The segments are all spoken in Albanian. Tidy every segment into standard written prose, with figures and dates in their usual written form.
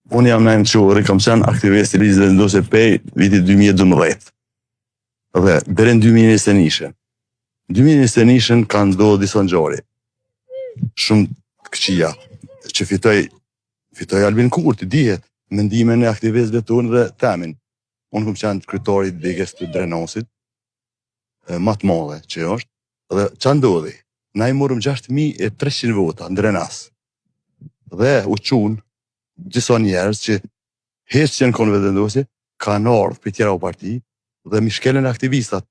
Unë jam Naim Çulli, kam qenë aktivist i ligjit vendosje pej vitit 2012. Dhe deri në 2021. 2021 ka ndodhur disa ngjarje shumë të këqija që fitoi Albin Kurti, dihet mendimin e aktivistëve tonë dhe temin. Unë kam qenë kryetari i degës të Drenosit, më të madhe që është, dhe ç'a ndodhi? Na i morëm 6300 vota në Drenas. Dhe u çun disa njerëz që hiç që në konë vendosje, kanë ardhur për tjera u parti dhe mi shkelen aktivistat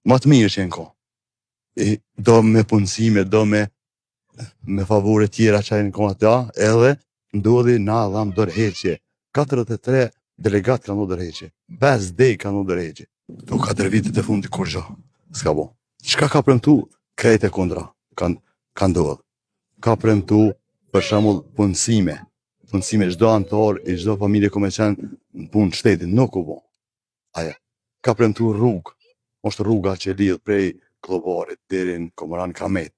më të mirë që në konë. Do me punësime, do me favore tjera që në konë ata, edhe ndodhi na dham dorëheqje. 43 delegat kanë dhënë dorëheqje. 5 dej kanë dhënë dorëheqje. Këto 4 vitet e fundit kur gjë s'ka bo. Çka ka premtu krejt e kundra kanë ndodhur. Ka premtu për shembull punësime çdo antar i çdo familje ku më qenë në punë të shtetit nuk u bo. Aja, ka premtu rrugë. Është rruga që lidh prej Kllovarit deri në Komoran Kamet.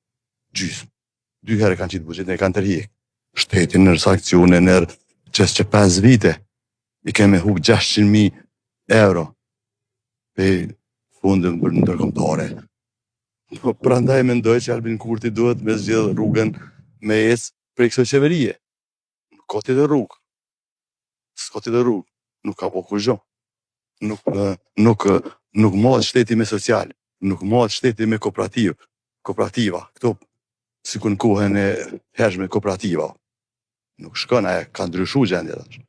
Gjysmë. 2 herë kanë qitë buxhetin e kanë tërhiq. Shteti në sankcione në që 5 vite i kemi hub 600.000 euro pe fundin për ndërkombëtare. Prandaj mendoj që Albin Kurti duhet me zgjedh rrugën me ecë prej kësaj qeverie. Ka tjetër rrugë. S'ka tjetër rrugë. Nuk ka po kur gjë. Nuk mohet shteti me social, nuk mohet shteti me kooperativa. Këto sikur në kohën e hershme kooperativa. Nuk shkon, ka ndryshuar gjendja tash.